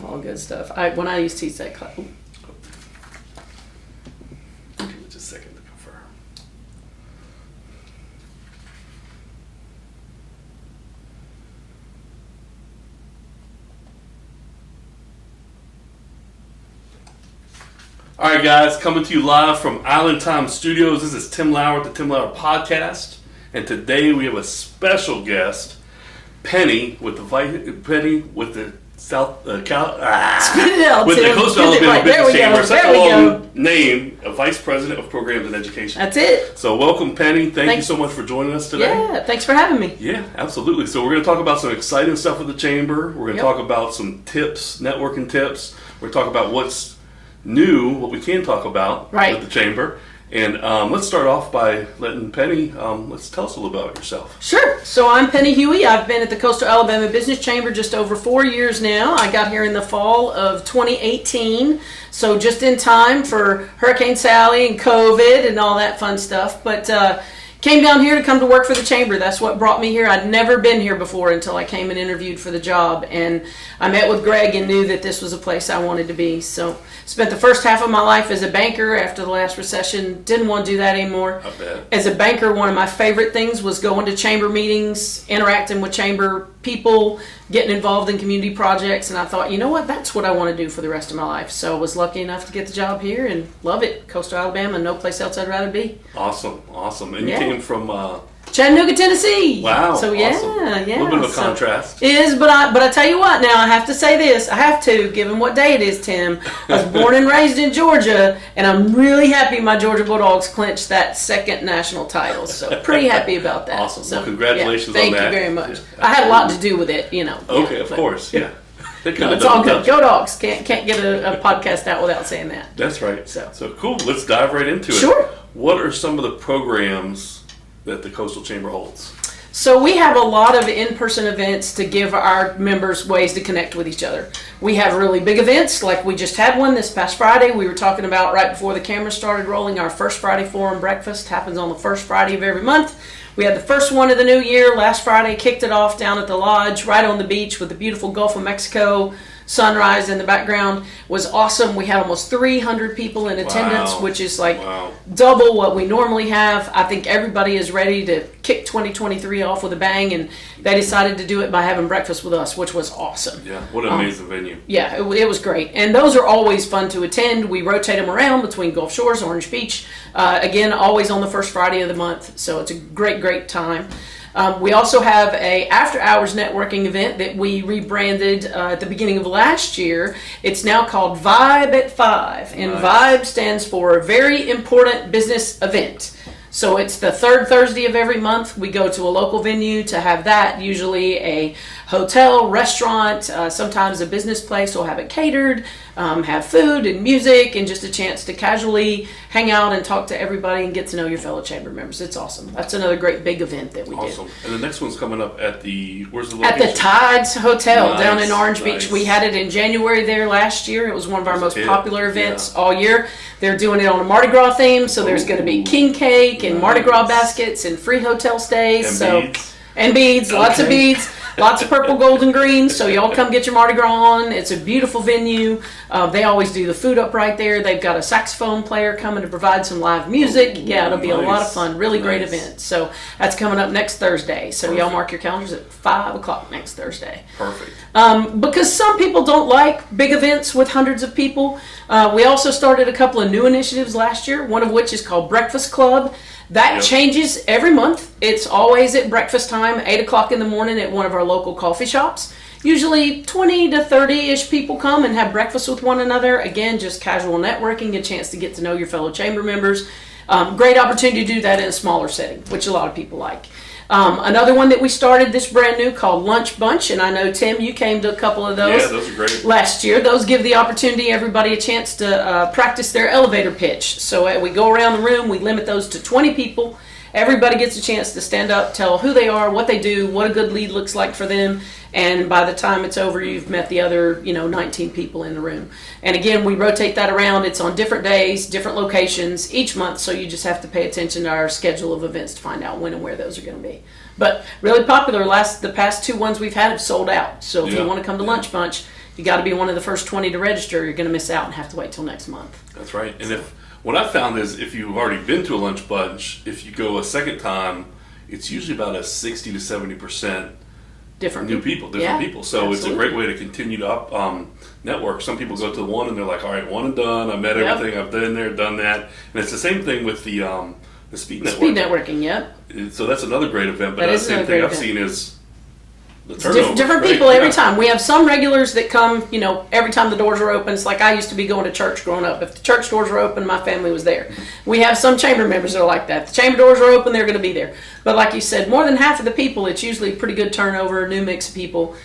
All good stuff. When I used to teach that class. Give me just a second to confirm. All right, guys, coming to you live from Island Time Studios. This is Tim Lauer with the Tim Lauer Podcast, and today we have a special guest, Penny with the South Spit it out, with Tim. the Coastal Get it Alabama right. Business Chamber. Such a long go. name, a Vice President of Programs and Education. That's it. So welcome, Penny. Thank you so much for joining us today. Yeah, thanks for having me. Yeah, absolutely. So we're going to talk about some exciting stuff with the Chamber. We're going to Yep. talk about some tips, networking tips. We're going to talk about what's new, what we can talk about Right. with the Chamber. And let's start off by letting Penny, let's tell us a little about yourself. Sure. So I'm Penny Huey. I've been at the Coastal Alabama Business Chamber just over 4 years now. I got here in the fall of 2018, so just in time for Hurricane Sally and COVID and all that fun stuff. But came down here to come to work for the Chamber. That's what brought me here. I'd never been here before until I came and interviewed for the job. And I met with Greg and knew that this was a place I wanted to be. So spent the first half of my life as a banker after the last recession. Didn't want to do that anymore. I bet. As a banker, one of my favorite things was going to Chamber meetings, interacting with Chamber people, getting involved in community projects. And I thought, you know what, that's what I want to do for the rest of my life. So I was lucky enough to get the job here and love it. Coastal Alabama, no place else I'd rather be. Awesome. And Yeah. you came from Chattanooga, Tennessee. wow. So yeah, awesome. yeah. A little bit of a So- contrast. It is, but I tell you what, now I have to say this. I have to, given what day it is, Tim. I was born and raised in Georgia, and I'm really happy my Georgia Bulldogs clinched that second national title. So pretty happy about that. Awesome. So, Well, congratulations yeah, on that. Thank you very much. Yeah, I had a lot to do with it, you know. Okay, yeah, of but- course. Yeah. They No, couldn't it's have all done good. without Go you. Dogs. Can't get a podcast out without saying that. That's right. So. So cool. Let's dive right into it. Sure. What are some of the programs that the Coastal Chamber holds? So we have a lot of in-person events to give our members ways to connect with each other. We have really big events, like we just had one this past Friday. We were talking about right before the camera started rolling, our first Friday Forum breakfast happens on the first Friday of every month. We had the first one of the new year last Friday, kicked it off down at the lodge, right on the beach with the beautiful Gulf of Mexico sunrise in the background. Was awesome. We had almost 300 people in attendance, Wow. which is like Wow. double what we normally have. I think everybody is ready to kick 2023 off with a bang, and they decided to do it by having breakfast with us, which was awesome. Yeah. What an amazing venue. Yeah, it was great. And those are always fun to attend. We rotate them around between Gulf Shores, Orange Beach. Again, always on the first Friday of the month. So it's a great time. We also have a after hours networking event that we rebranded at the beginning of last year. It's now called Vibe at 5, and Nice. Vibe stands for Very Important Business Event. So it's the third Thursday of every month. We go to a local venue to have that, usually a hotel, restaurant, sometimes a business place will have it catered, have food and music, and just a chance to casually hang out and talk to everybody and get to know your fellow chamber members. It's awesome. That's another great big event that we Awesome. And the next one's coming up at where's the did. At location? the Tides Hotel Nice, down in Orange nice. Beach. We had it in January there last year. It was one of our Was most it? popular events Yeah. all year. They're doing it on a Mardi Gras theme, so there's going to be Ooh. king cake and Mardi Gras Nice. baskets and free hotel stays. And so beads. and beads, lots of Okay. beads, lots of purple, gold, and green. So y'all come get your Mardi Gras on. It's a beautiful venue. They always do the food up right there. They've got a saxophone player coming to provide some live music. Ooh, Yeah, it'll be a lot of nice. fun. Really great Nice. event. So that's coming up next Thursday. So y'all Perfect. mark your calendars at 5 o'clock next Thursday. Perfect. Because some people don't like big events with hundreds of people. We also started a couple of new initiatives last year, one of which is called Breakfast Club. That Yep. changes every month. It's always at breakfast time, 8 o'clock in the morning at one of our local coffee shops. Usually 20 to 30-ish people come and have breakfast with one another. Again, just casual networking, a chance to get to know your fellow chamber members. Great opportunity to do that in a smaller setting, which a lot of people like. Another one that we started this brand new called Lunch Bunch, and I know, Tim, you came to a couple of those. Yeah, those are great. Last year. Those give the opportunity, everybody, a chance to practice their elevator pitch. So we go around the room, we limit those to 20 people. Everybody gets a chance to stand up, tell who they are, what they do, what a good lead looks like for them, and by the time it's over, you've met the other, 19 people in the room. And again, we rotate that around. It's on different days, different locations each month, so you just have to pay attention to our schedule of events to find out when and where those are going to be. But really popular. The past two ones we've had have sold out. So if Yeah. you want to come to Lunch Bunch, you got to be one of the first 20 to register. You're going to miss out and have to wait till next month. That's right. And what I found is if you've already been to a lunch bunch, if you go a second time, it's usually about a 60 to 70% Different people. So absolutely. It's a great way to continue to network. Some people go to the one and they're like, all right, one and done. I met everything. I've been there, done that. And it's the same thing with the speed networking. Speed networking, yep. So that's another great event. But That the is same another thing great I've event. seen is the turnover. Different people every time. We have some regulars that come, every time the doors are open. It's like I used to be going to church growing up. If the church doors were open, my family was there. We have some chamber members that are like that. The chamber doors are open, they're going to be there. But like you said, more than half of the people, it's usually a pretty good turnover, a new mix of people.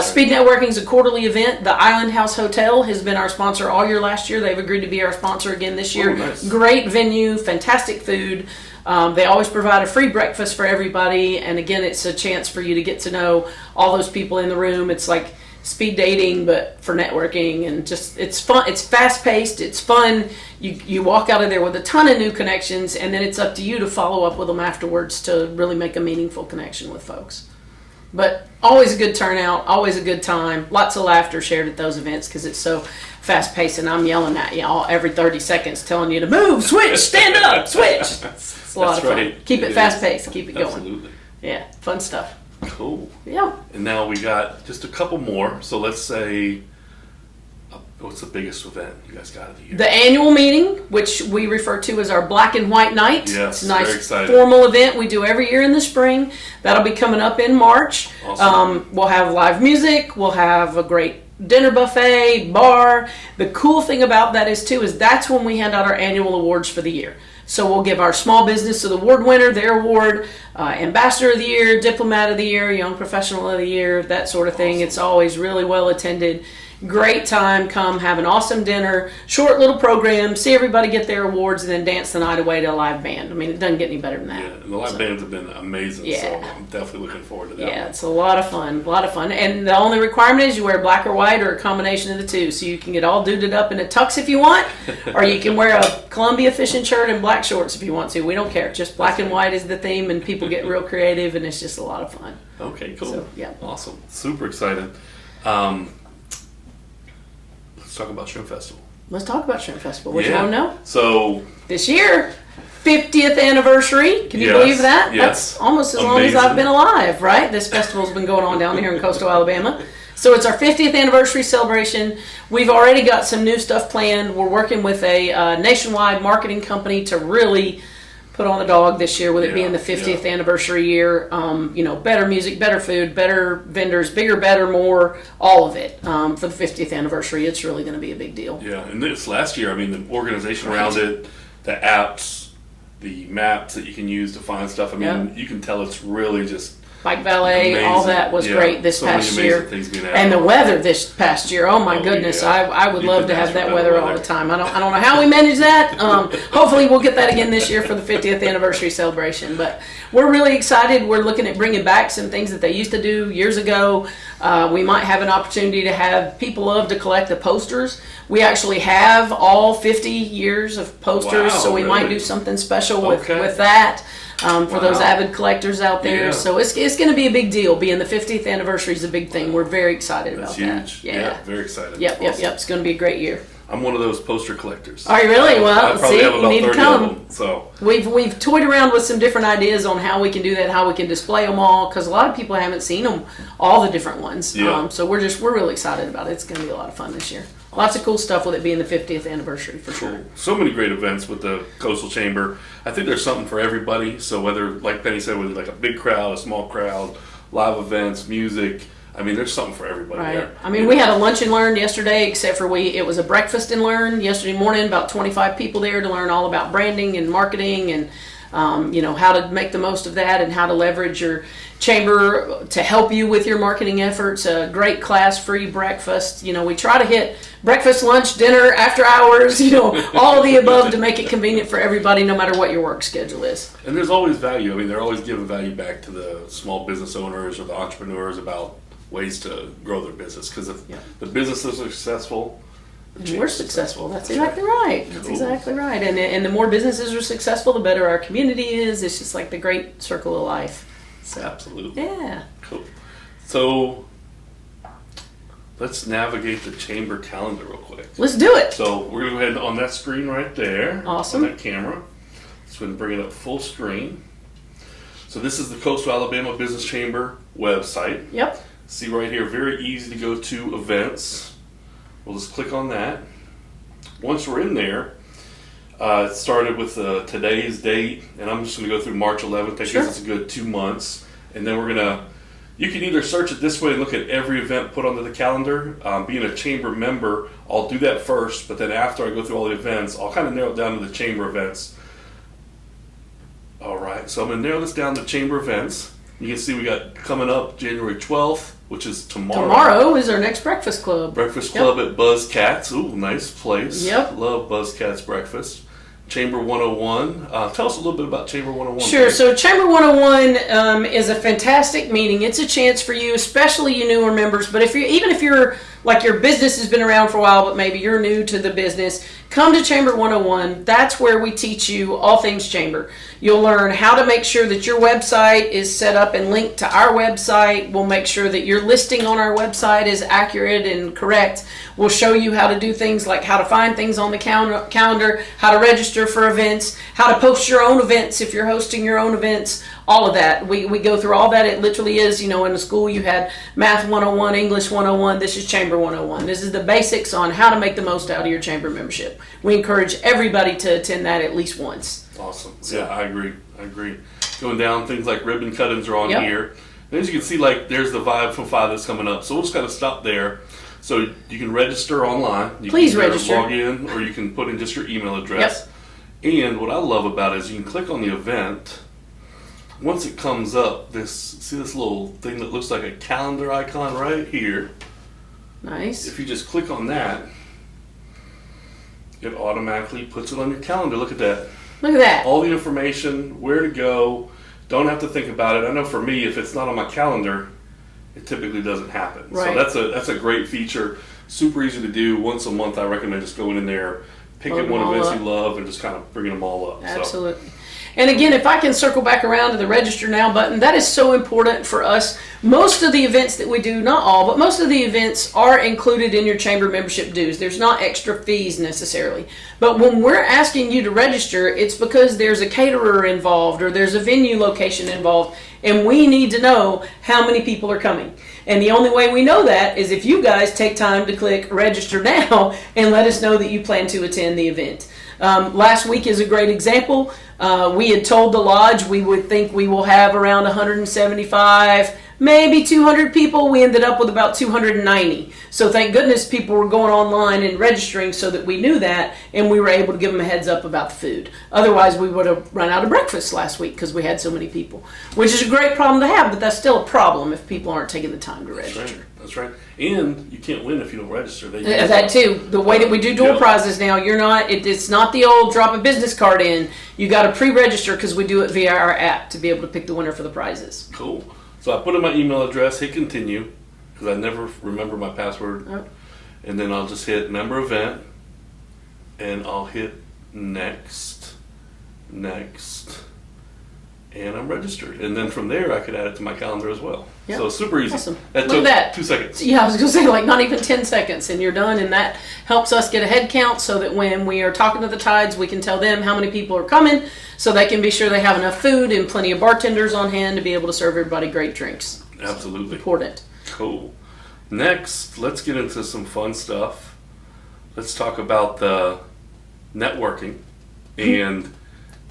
Speed networking is a quarterly event. The Island House Hotel has been our sponsor all year last year. They've agreed to be our sponsor again this year. Oh, nice. Great venue, fantastic food. They always provide a free breakfast for everybody, and again, it's a chance for you to get to know all those people in the room. It's like speed dating, but for networking, and just it's fun. It's fast paced. It's fun. You walk out of there with a ton of new connections, and then it's up to you to follow up with them afterwards to really make a meaningful connection with folks. But always a good turnout, always a good time. Lots of laughter shared at those events because it's so fast paced, and I'm yelling at you all every 30 seconds, telling you to move, switch, stand up, switch. It's a lot of fun. Keep it fast paced. Keep it going. Absolutely. Yeah, fun stuff. Cool. Yeah. And now we got just a couple more. So let's say, what's the biggest event you guys got of the year? The annual meeting, which we refer to as our Black and White Night. Yes, it's a nice very exciting. formal event we do every year in the spring. That'll be coming up in March. Awesome. We'll have live music. We'll have a great dinner buffet, bar. The cool thing about that is that's when we hand out our annual awards for the year. So we'll give our small business of the award winner their award, ambassador of the year, diplomat of the year, young professional of the year, that sort of thing. Awesome. It's always really well attended. Great time. Come have an awesome dinner, short little program, see everybody get their awards, and then dance the night away to a live band. I mean, it doesn't get any better than that. Yeah, and the live bands have been amazing, so Yeah. I'm definitely looking forward to that. Yeah, it's a lot of fun, And the only requirement is you wear black or white or a combination of the two. So you can get all duded up in a tux if you want, or you can wear a Columbia fishing shirt and black shorts if you want to. We don't care. Just black and white is the theme, and people get real creative, and it's just a lot of fun. Okay, cool. So, yeah. Awesome. Super excited. Let's talk about Shrimp Festival. Let's talk about Shrimp Festival. What you want to know? So, This year, 50th anniversary. Can you Yes, believe that? yes. That's almost as long as Amazing. I've been alive, right? This festival's been going on down here in coastal Alabama. So it's our 50th anniversary celebration. We've already got some new stuff planned. We're working with a nationwide marketing company to really put on the dog this year with it being the 50th anniversary year. Better music, better food, better vendors, bigger, better, more, all of it. For the 50th anniversary, it's really going to be a big deal. yeah, and this last year, I mean, the organization around it, the apps, the maps that you can use to find stuff, I mean, you can tell it's really just Bike valet, all amazing. that was Yeah, great this so many past amazing year. things being And the added. weather this past year, oh my goodness, yeah. I would You love couldn't to have ask for that better weather all weather. the time. I don't know how we manage that. Hopefully we'll get that again this year for the 50th anniversary celebration. But we're really excited. We're looking at bringing back some things that they used to do years ago. We might have an opportunity to have people love to collect the posters. We actually have all 50 years of posters, Wow, so we might really? do something special Okay. with that. For those Wow. avid collectors out there. Yeah. So it's going to be a big deal. Being the 50th anniversary is a big thing. We're very excited That's about huge. that. Yeah. Very excited. Yep, Awesome. It's going to be a great year. I'm one of those poster collectors. Are you really? I Well, probably see, have you about need to 30 come. of them. So We've toyed around with some different ideas on how we can do that, how we can display them all, because a lot of people haven't seen them, all the different ones. Yeah. So we're really excited about it. It's going to be a lot of fun this year. Lots of cool stuff with it being the 50th anniversary for sure. So many great events with the Coastal Chamber. I think there's something for everybody. So whether, like Penny said, whether like a big crowd, a small crowd, live events, music, I mean, there's something for everybody Right. there. I mean, we had a lunch and learn yesterday, except for it was a breakfast and learn yesterday morning. About 25 people there to learn all about branding and marketing and how to make the most of that and how to leverage your chamber to help you with your marketing efforts. A great class, free breakfast. We try to hit breakfast, lunch, dinner, after hours. All of the above to make it convenient for everybody, no matter what your work schedule is. And there's always value. I mean, they're always giving value back to the small business owners or the entrepreneurs about ways to grow their business. Because if the businesses are successful, And we're successful. That's exactly right. That's Cool. exactly right. And the more businesses are successful, the better our community is. It's just like the great circle of life. So, absolutely. yeah. Cool. So, let's navigate the chamber calendar real quick. Let's do it. So we're going to go ahead on that screen right there. Awesome. On that camera. Let's go ahead and bring it up full screen. So this is the Coastal Alabama Business Chamber website. Yep. See right here, very easy to go to events. We'll just click on that. Once we're in there, it started with today's date, and I'm just going to go through March 11th. That gives us a good 2 months. And then we're going to, you can either search it this way and look at every event put onto the calendar. Being a chamber member, I'll do that first, but then after I go through all the events, I'll kind of narrow it down to the chamber events. All right, so I'm going to narrow this down to chamber events. You can see we got coming up January 12th, which is tomorrow. Tomorrow is our next breakfast club. Breakfast Club at Buzz Cats. Ooh, nice place. Yep. Love Buzz Cats breakfast. Chamber 101. Tell us a little bit about Chamber 101. Sure. So Chamber 101 is a fantastic meeting. It's a chance for you, especially you newer members. But even if you're like your business has been around for a while, but maybe you're new to the business, come to Chamber 101. That's where we teach you all things chamber. You'll learn how to make sure that your website is set up and linked to our website. We'll make sure that your listing on our website is accurate and correct. We'll show you how to do things like how to find things on the calendar, how to register for events, how to post your own events if you're hosting your own events, all of that. We go through all that. It literally is, in the school you had Math 101, English 101. This is Chamber 101. This is the basics on how to make the most out of your chamber membership. We encourage everybody to attend that at least once. Awesome. Yeah, I agree. Going down, things like ribbon cuttings are on Yep. here. And as you can see, there's the Vibe from 5 that's coming up. So we'll just kind of stop there. So you can register online. You Please can either register. log in, or you can put in just your email address. Yep. And what I love about it is you can click on the event. Once it comes up, see this little thing that looks like a calendar icon right here. Nice. If you just click on that, it automatically puts it on your calendar. Look at that. Look at that. All the information, where to go, don't have to think about it. I know for me, if it's not on my calendar, it typically doesn't happen. Right. So that's a great feature. Super easy to do. Once a month, I recommend just going in there, picking Load them one all events up. you love, and just kind of bringing them all up. Absolutely. And again, if I can circle back around to the register now button, that is so important for us. Most of the events that we do, not all, but most of the events are included in your chamber membership dues. There's not extra fees necessarily. But when we're asking you to register, it's because there's a caterer involved or there's a venue location involved, and we need to know how many people are coming. And the only way we know that is if you guys take time to click register now and let us know that you plan to attend the event. Last week is a great example. We had told the lodge we would think we will have around 175, maybe 200 people. We ended up with about 290. So thank goodness people were going online and registering so that we knew that, and we were able to give them a heads up about the food. Otherwise, we would have run out of breakfast last week because we had so many people, which is a great problem to have, but that's still a problem if people aren't taking the time to register. That's right. And you can't win if you don't register. That too. The way that we do dual prizes now, it's not the old drop a business card in. You got to pre-register because we do it via our app to be able to pick the winner for the prizes. Cool. So I put in my email address, hit continue, because I never remember my password. Oh. And then I'll just hit member event, and I'll hit next, and I'm registered. And then from there, I could add it to my calendar as well. Yep. So super easy. Awesome. That Look took at that. 2 seconds. Yeah, I was going to say not even 10 seconds and you're done, and that helps us get a head count so that when we are talking to the Tides, we can tell them how many people are coming so they can be sure they have enough food and plenty of bartenders on hand to be able to serve everybody great drinks. Absolutely. So, important. Cool. Next, let's get into some fun stuff. Let's talk about the networking and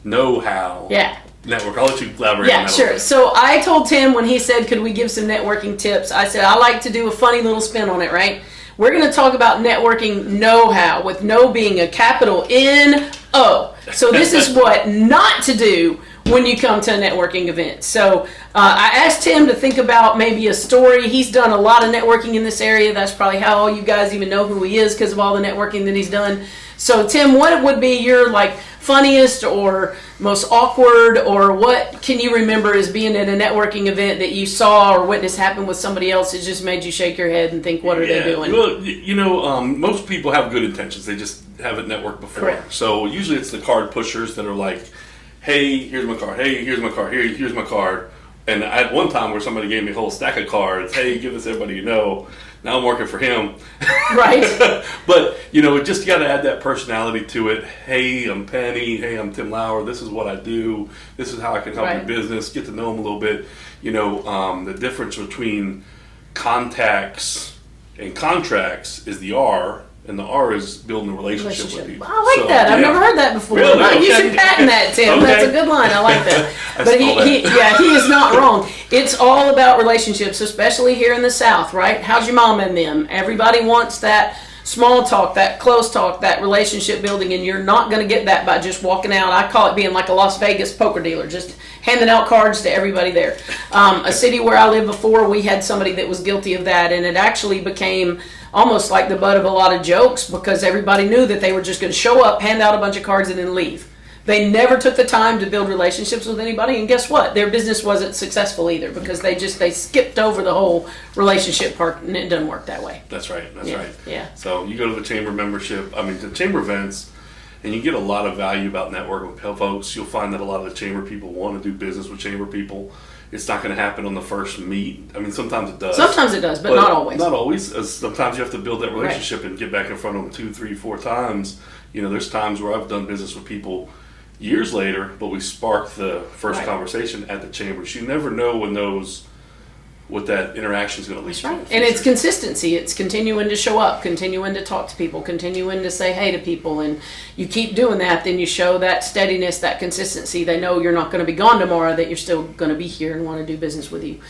know-how. Yeah. Network. I'll let you elaborate on that. Yeah, sure. So I told Tim when he said, could we give some networking tips? I said, I like to do a funny little spin on it, right? We're going to talk about networking know-how, with no being a capital N-O. So this is what not to do when you come to a networking event. So I asked Tim to think about maybe a story. He's done a lot of networking in this area. That's probably how all you guys even know who he is, because of all the networking that he's done. So Tim, what would be your funniest or most awkward, or what can you remember as being at a networking event that you saw or witnessed happen with somebody else that just made you shake your head and think, what are they doing? Well, most people have good intentions. They just haven't networked before. Correct. So usually it's the card pushers that are like, hey, here's my card. Hey, here's my card. Here's my card. And I had one time where somebody gave me a whole stack of cards. Hey, give this everybody you know. Now I'm working for him. Right. But, just got to add that personality to it. Hey, I'm Penny. Hey, I'm Tim Lauer. This is what I do. This is how I can help your business. Get to know them a little bit. The difference between contacts and contracts is the R, and the R is building a relationship with people. I like that. I've never heard that before. Really? No, you Okay. should patent that, Tim. Okay. That's a good line. I like that. But he is not wrong. It's all about relationships, especially here in the South, right? How's your mom and them? Everybody wants that small talk, that close talk, that relationship building, and you're not going to get that by just walking out. I call it being like a Las Vegas poker dealer, just handing out cards to everybody there. A city where I lived before, we had somebody that was guilty of that, and it actually became almost like the butt of a lot of jokes because everybody knew that they were just going to show up, hand out a bunch of cards, and then leave. They never took the time to build relationships with anybody, and guess what? Their business wasn't successful either because they skipped over the whole relationship part, and it doesn't work that way. That's right. Right. Yeah. So you go to the chamber membership, the chamber events, and you get a lot of value about networking with folks. You'll find that a lot of the chamber people want to do business with chamber people. It's not going to happen on the first meet. Sometimes it does. Sometimes it does, but not always. Not always. Sometimes you have to build that relationship and get back in front of them 2, 3, 4 times. There's times where I've done business with people years later, but we sparked the first conversation at the chambers. You never know what that interaction is going to lead to. And it's consistency. It's continuing to show up, continuing to talk to people, continuing to say hey to people, and you keep doing that, then you show that steadiness, that consistency. They know you're not going to be gone tomorrow, that you're still going to be here and want to do business with you.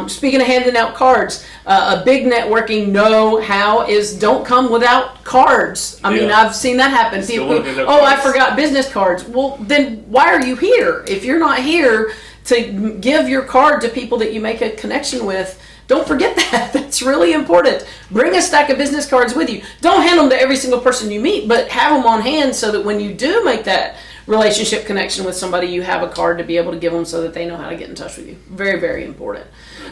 Speaking of handing out cards, a big networking know-how is don't come without cards. I've seen that happen. People, I forgot business cards. Well, then why are you here? If you're not here to give your card to people that you make a connection with, don't forget that. That's really important. Bring a stack of business cards with you. Don't hand them to every single person you meet, but have them on hand so that when you do make that relationship connection with somebody, you have a card to be able to give them so that they know how to get in touch with you. Very, very important.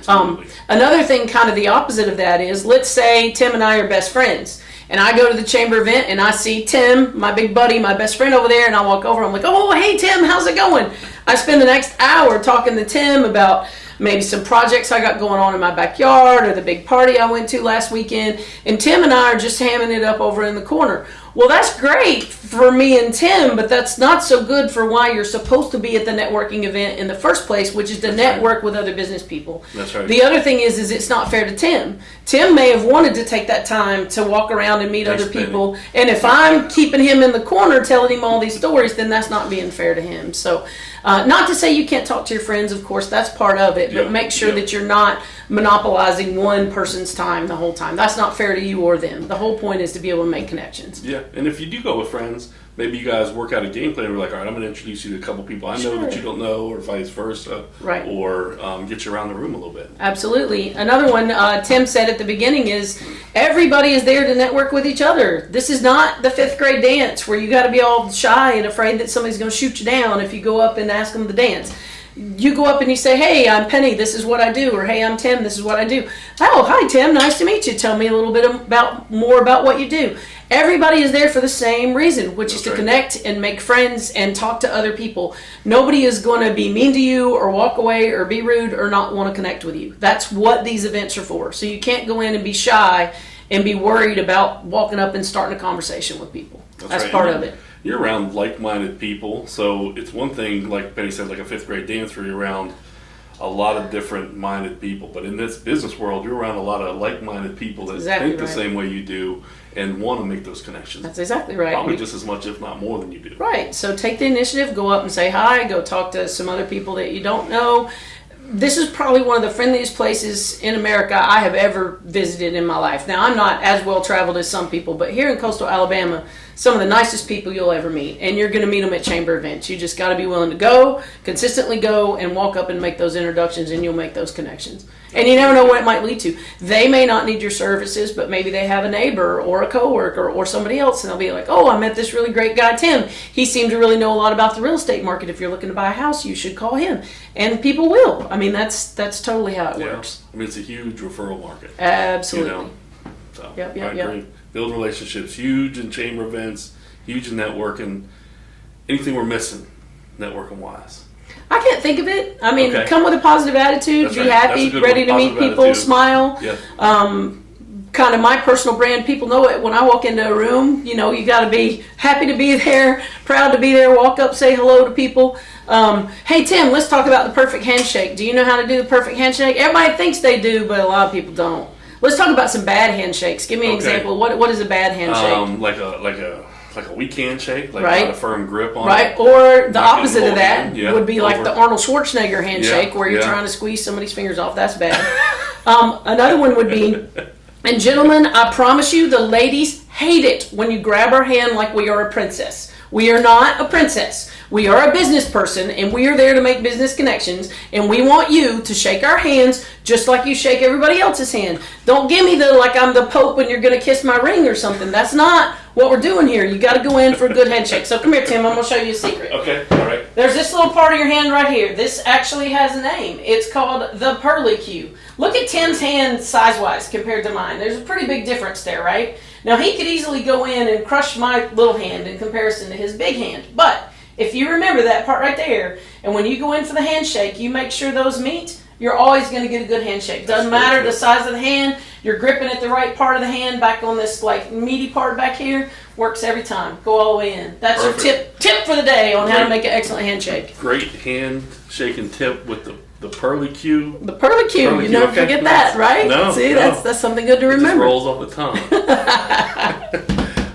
Another thing, kind of the opposite of that is, let's say Tim and I are best friends. And I go to the chamber event and I see Tim, my big buddy, my best friend over there, and I walk over. I'm like, oh, hey, Tim, how's it going? I spend the next hour talking to Tim about maybe some projects I got going on in my backyard or the big party I went to last weekend. And Tim and I are just hamming it up over in the corner. Well, that's great for me and Tim, but that's not so good for why you're supposed to be at the networking event in the first place, which is to network with other business people. That's right. The other thing is it's not fair to Tim. Tim may have wanted to take that time to walk around and meet other people, and if I'm keeping him in the corner telling him all these stories, then that's not being fair to him. So, not to say you can't talk to your friends, of course, that's part of it, but make sure that you're not monopolizing one person's time the whole time. That's not fair to you or them. The whole point is to be able to make connections. Yeah, and if you do go with friends, maybe you guys work out a game plan. We're like, all right, I'm going to introduce you to a couple people I know that you don't know, or vice versa. Right. Or get you around the room a little bit. Absolutely. Another one Tim said at the beginning is everybody is there to network with each other. This is not the 5th grade dance where you got to be all shy and afraid that somebody's going to shoot you down if you go up and ask them to dance. You go up and you say, hey, I'm Penny, this is what I do, or hey, I'm Tim, this is what I do. Oh, hi, Tim, nice to meet you. Tell me a little bit more about what you do. Everybody is there for the same reason, which is to connect and make friends and talk to other people. Nobody is going to be mean to you or walk away or be rude or not want to connect with you. That's what these events are for. So you can't go in and be shy and be worried about walking up and starting a conversation with people. That's part of it. You're around like-minded people, so it's one thing, like Penny said, like a 5th grade dance where you're around a lot of different minded people. But in this business world, you're around a lot of like-minded people that think the same way you do and want to make those connections. That's exactly right. Probably just as much, if not more, than you do. Right. So take the initiative, go up and say hi, go talk to some other people that you don't know. This is probably one of the friendliest places in America I have ever visited in my life. Now, I'm not as well traveled as some people, but here in coastal Alabama, some of the nicest people you'll ever meet, and you're going to meet them at chamber events. You just got to be willing to go, consistently go, and walk up and make those introductions, and you'll make those connections. And you never know what it might lead to. They may not need your services, but maybe they have a neighbor or a coworker or somebody else, and they'll be like, oh, I met this really great guy, Tim. He seemed to really know a lot about the real estate market. If you're looking to buy a house, you should call him. And people will. I mean, that's totally how it works. I mean, it's a huge referral market. Absolutely. You know? So, Yep. I agree. Build relationships, huge in chamber events, huge in networking. Anything we're missing, networking-wise? I can't think of it. I mean, come with a positive attitude, be happy, ready to meet people, attitude. smile. Yeah. kind of my personal brand. People know it. When I walk into a room, you know, you got to be happy to be there, proud to be there, walk up, say hello to people. Hey, Tim, let's talk about the perfect handshake. Do you know how to do the perfect handshake? Everybody thinks they do, but a lot of people don't. Let's talk about some bad handshakes. Give me an example. What is a bad handshake? Like a weak handshake, like right. not a firm grip on right. it. Or the opposite of that would be like over. the Arnold Schwarzenegger handshake where you're trying to squeeze somebody's fingers off. That's bad. Another one would be, and gentlemen, I promise you, the ladies hate it when you grab our hand like we are a princess. We are not a princess. We are a business person, and we are there to make business connections, and we want you to shake our hands just like you shake everybody else's hand. Don't give me the, like I'm the Pope and you're going to kiss my ring or something. That's not what we're doing here. You got to go in for a good handshake. So come here, Tim. I'm going to show you a secret. Okay, all right. There's this little part of your hand right here. This actually has a name. It's called the pearly cue. Look at Tim's hand size-wise compared to mine. There's a pretty big difference there, right? Now, he could easily go in and crush my little hand in comparison to his big hand. But if you remember that part right there, and when you go in for the handshake, you make sure those meet, you're always going to get a good handshake. Doesn't matter the size of the hand. You're gripping at the right part of the hand back on this like meaty part back here. Works every time. Go all the way in. That's Perfect. Your tip for the day on how to make an excellent handshake. Great handshaking tip with the pearly cue. The pearly cue. Pearly You cue, never okay. forget that, right? No. See, no. that's something good to It remember. just rolls off the tongue.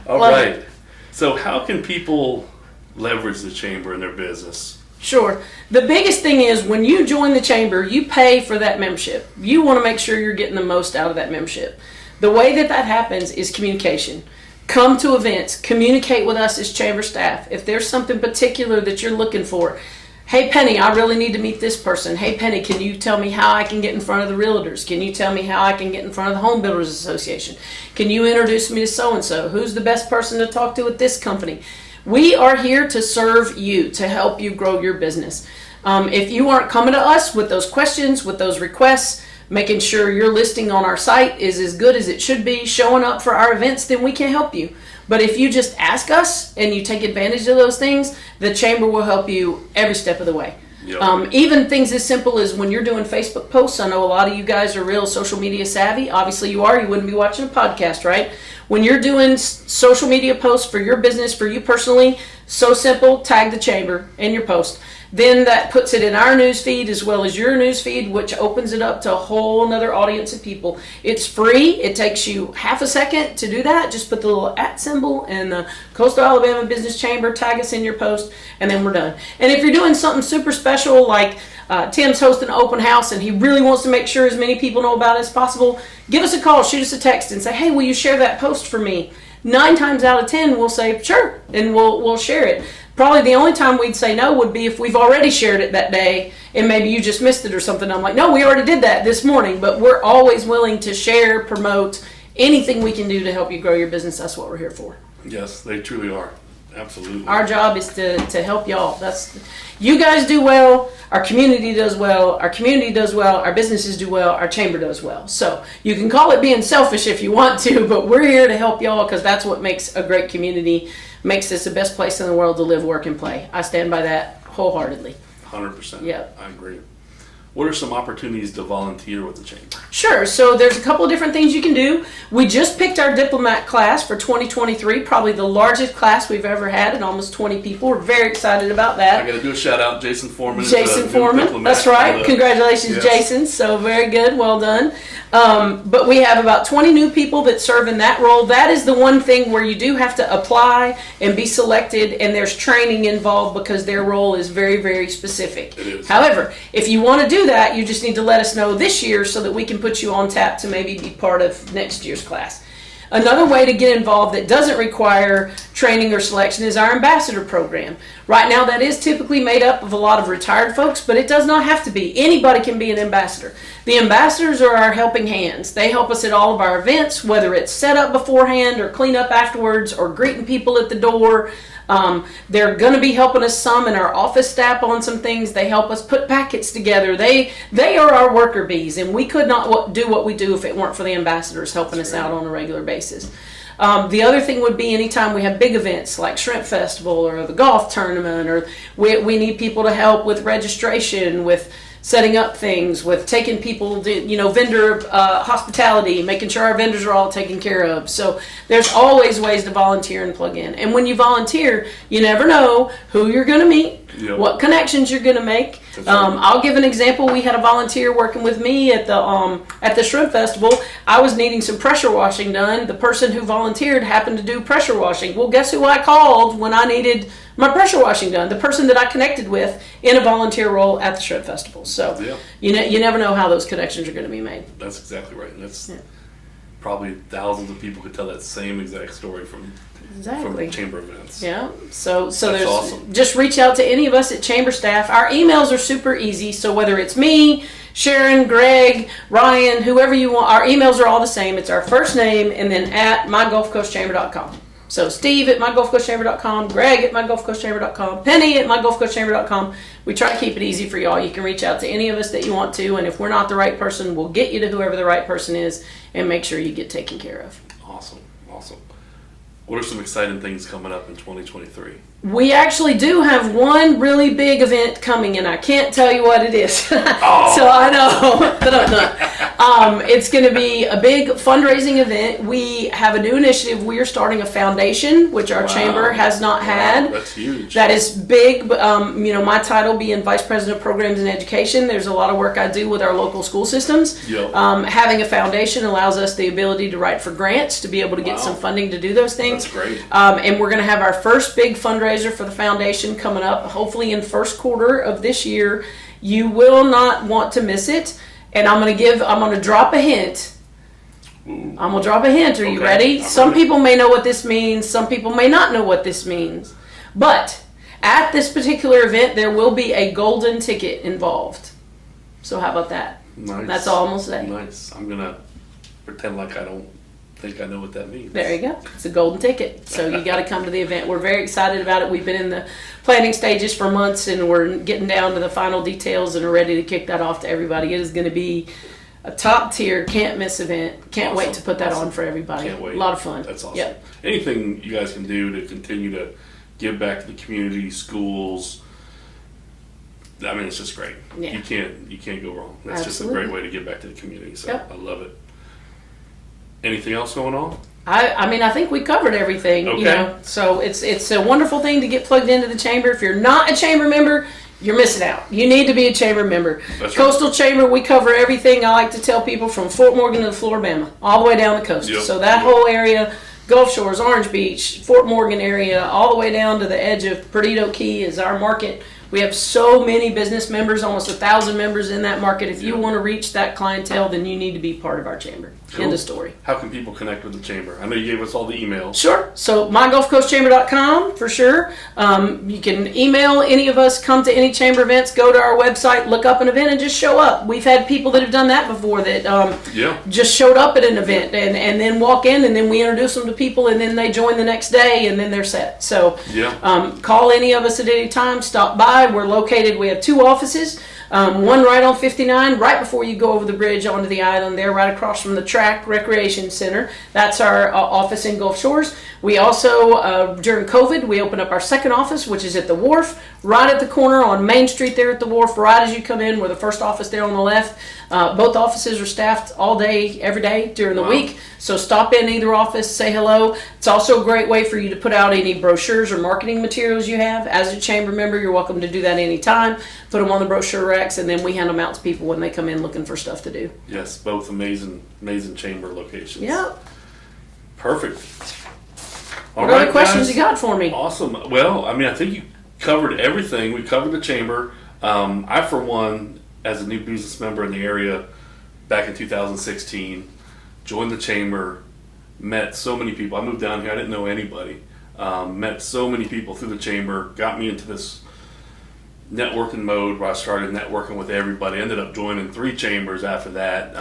All Love right. it. So how can people leverage the chamber in their business? Sure. The biggest thing is when you join the chamber, you pay for that membership. You want to make sure you're getting the most out of that membership. The way that happens is communication. Come to events. Communicate with us as chamber staff. If there's something particular that you're looking for, hey, Penny, I really need to meet this person. Hey, Penny, can you tell me how I can get in front of the realtors? Can you tell me how I can get in front of the Home Builders Association? Can you introduce me to so-and-so? Who's the best person to talk to at this company? We are here to serve you, to help you grow your business. If you aren't coming to us with those questions, with those requests, making sure your listing on our site is as good as it should be, showing up for our events, then we can help you. But if you just ask us and you take advantage of those things, the chamber will help you every step of the way. Yep. Even things as simple as when you're doing Facebook posts. I know a lot of you guys are real social media savvy. Obviously you are. You wouldn't be watching a podcast, right? When you're doing social media posts for your business, for you personally, so simple, tag the chamber in your post. Then that puts it in our news feed as well as your news feed, which opens it up to a whole nother audience of people. It's free. It takes you half a second to do that. Just put the little @ symbol and the Coastal Alabama Business Chamber, tag us in your post, and then we're done. And if you're doing something super special like Tim's hosting an open house and he really wants to make sure as many people know about it as possible, give us a call, shoot us a text and say, hey, will you share that post for me? 9 times out of 10 we'll say sure, and we'll share it. Probably the only time we'd say no would be if we've already shared it that day and maybe you just missed it or something. I'm like, no, we already did that this morning. But we're always willing to share, promote, anything we can do to help you grow your business. That's what we're here for. Yes, they truly are. Absolutely. Our job is to help y'all. You guys do well, our community does well, our community does well, our businesses do well, our chamber does well. So you can call it being selfish if you want to, but we're here to help y'all because that's what makes a great community, makes this the best place in the world to live, work, and play. I stand by that wholeheartedly. 100%. Yep. I agree. What are some opportunities to volunteer with the chamber? Sure. So there's a couple of different things you can do. We just picked our diplomat class for 2023, probably the largest class we've ever had at almost 20 people. We're very excited about that. I got to do a shout out, Jason Foreman. Jason Foreman, that's right. Congratulations, yes. Jason. So very good, well done. But we have about 20 new people that serve in that role. That is the one thing where you do have to apply and be selected, and there's training involved because their role is very, very specific. It is. However, if you want to do that, you just need to let us know this year so that we can put you on tap to maybe be part of next year's class. Another way to get involved that doesn't require training or selection is our ambassador program. Right now that is typically made up of a lot of retired folks, but it does not have to be. Anybody can be an ambassador. The ambassadors are our helping hands. They help us at all of our events, whether it's set up beforehand or clean up afterwards or greeting people at the door. They're going to be helping us some in our office staff on some things. They help us put packets together. They are our worker bees, and we could not do what we do if it weren't for the ambassadors helping us out on a regular basis. The other thing would be anytime we have big events like Shrimp Festival or the golf tournament, or we need people to help with registration, with setting up things, with taking people to, vendor hospitality, making sure our vendors are all taken care of. So there's always ways to volunteer and plug in. And when you volunteer, you never know who you're going to meet, what connections you're going to make. I'll give an example. We had a volunteer working with me at the Shrimp Festival. I was needing some pressure washing done. The person who volunteered happened to do pressure washing. Well, guess who I called when I needed my pressure washing done? The person that I connected with in a volunteer role at the Shrimp Festival. So you never know how those connections are going to be made. That's exactly right. And that's probably thousands of people could tell that same exact story from chamber events. Yeah. So that's there's awesome. Just reach out to any of us at chamber staff. Our emails are super easy. So whether it's me, Sharon, Greg, Ryan, whoever you want, our emails are all the same. It's our first name and then at mygulfcoastchamber.com. So Steve at mygulfcoastchamber.com, Greg at mygulfcoastchamber.com, Penny at mygulfcoastchamber.com. We try to keep it easy for y'all. You can reach out to any of us that you want to, and if we're not the right person, we'll get you to whoever the right person is and make sure you get taken care of. Awesome. What are some exciting things coming up in 2023? We actually do have one really big event coming, and I can't tell you what it is. So I know. It's going to be a big fundraising event. We have a new initiative. We are starting a foundation, which our chamber has not had. That's huge. That is big. But, my title being Vice President of Programs and Education. There's a lot of work I do with our local school systems. Yep. Having a foundation allows us the ability to write for grants, to be able to get some funding to do those things. That's great. And we're going to have our first big fundraiser for the foundation coming up, hopefully in first quarter of this year. You will not want to miss it. And I'm going to drop a hint. Ooh. I'm going to drop a hint. Are you ready? Some people may know what this means. Some people may not know what this means. But at this particular event, there will be a golden ticket involved. So how about that? Nice. That's all I'm going to say. Nice. I'm going to pretend like I don't think I know what that means. There you go. It's a golden ticket. So you got to come to the event. We're very excited about it. We've been in the planning stages for months, and we're getting down to the final details and are ready to kick that off to everybody. It is going to be a top tier, can't miss event. Can't wait to put that on for everybody. Can't wait. A lot of fun. That's awesome. Yep. Anything you guys can do to continue to give back to the community, schools, I mean, it's just great. Yeah. You can't go wrong. That's just a Absolutely. great way to give back to the community. So Yep. I love it. Anything else going on? I think we covered everything. Okay. So it's a wonderful thing to get plugged into the chamber. If you're not a chamber member, you're missing out. You need to be a chamber member. That's Coastal Chamber, we cover everything. I like to tell people from Fort Morgan to Floribama, all the way down the coast. Yep. So that whole area, Gulf Shores, Orange Beach, Fort Morgan area, all the way down to the edge of Perdido Key is our market. We have so many business members, almost 1,000 members in that market. If you want to reach that clientele, then you need to be part of our chamber. Cool. End of story. How can people connect with the chamber? I know you gave us all the emails. Sure. So mygulfcoastchamber.com for sure. You can email any of us, come to any chamber events, go to our website, look up an event, and just show up. We've had people that have done that before that just showed up at an event and then walk in, and then we introduce them to people, and then they join the next day, and then they're set. So call any of us at any time. Stop by. We're located. We have 2 offices. One right on 59, right before you go over the bridge onto the island there, right across from the Track Recreation Center. That's our office in Gulf Shores. We also, during COVID, we opened up our second office, which is at the wharf, right at the corner on Main Street there at the wharf, right as you come in. We're the first office there on the left. Both offices are staffed all day, every day during the week. So stop in either office, say hello. It's also a great way for you to put out any brochures or marketing materials you have. As a chamber member, you're welcome to do that anytime. Put them on the brochure racks, and then we hand them out to people when they come in looking for stuff to do. Yes, both amazing chamber locations. Yep. Perfect. What other questions you got for me? Awesome. Well, I mean, I think you covered everything. We covered the chamber. I, for one, as a new business member in the area back in 2016, joined the chamber, met so many people. I moved down here, I didn't know anybody. Met so many people through the chamber, got me into this networking mode where I started networking with everybody. Ended up joining 3 chambers after that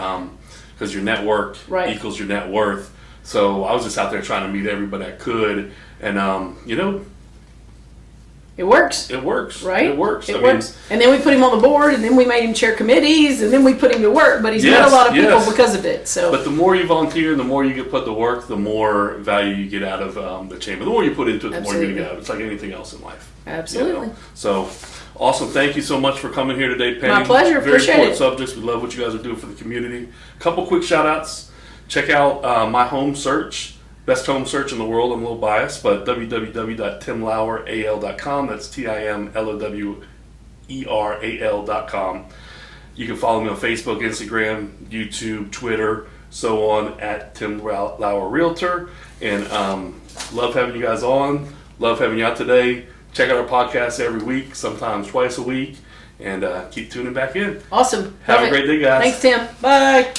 because your network equals your net worth. So I was just out there trying to meet everybody I could. And, It works. It works. Right? It works. It works. And then we put him on the board, and then we made him chair committees, and then we put him to work. But he's met a lot of people because of it. So. But the more you volunteer and the more you get put to work, the more value you get out of the chamber. The more you put into it, the more you're going to get out. It's like anything else in life. Absolutely. You know? So, awesome. Thank you so much for coming here today, Penny. My pleasure. Very Appreciate important it. subjects. We love what you guys are doing for the community. A couple quick shout outs. Check out my home search. Best home search in the world. I'm a little biased, but www.timloweral.com. That's TIMLOWERAL.com. You can follow me on Facebook, Instagram, YouTube, Twitter, so on, at Tim Lauer Realtor. And love having you guys on. Love having you out today. Check out our podcast every week, sometimes twice a week. And keep tuning back in. Awesome. Have a great day, guys. Thanks, Tim. Bye.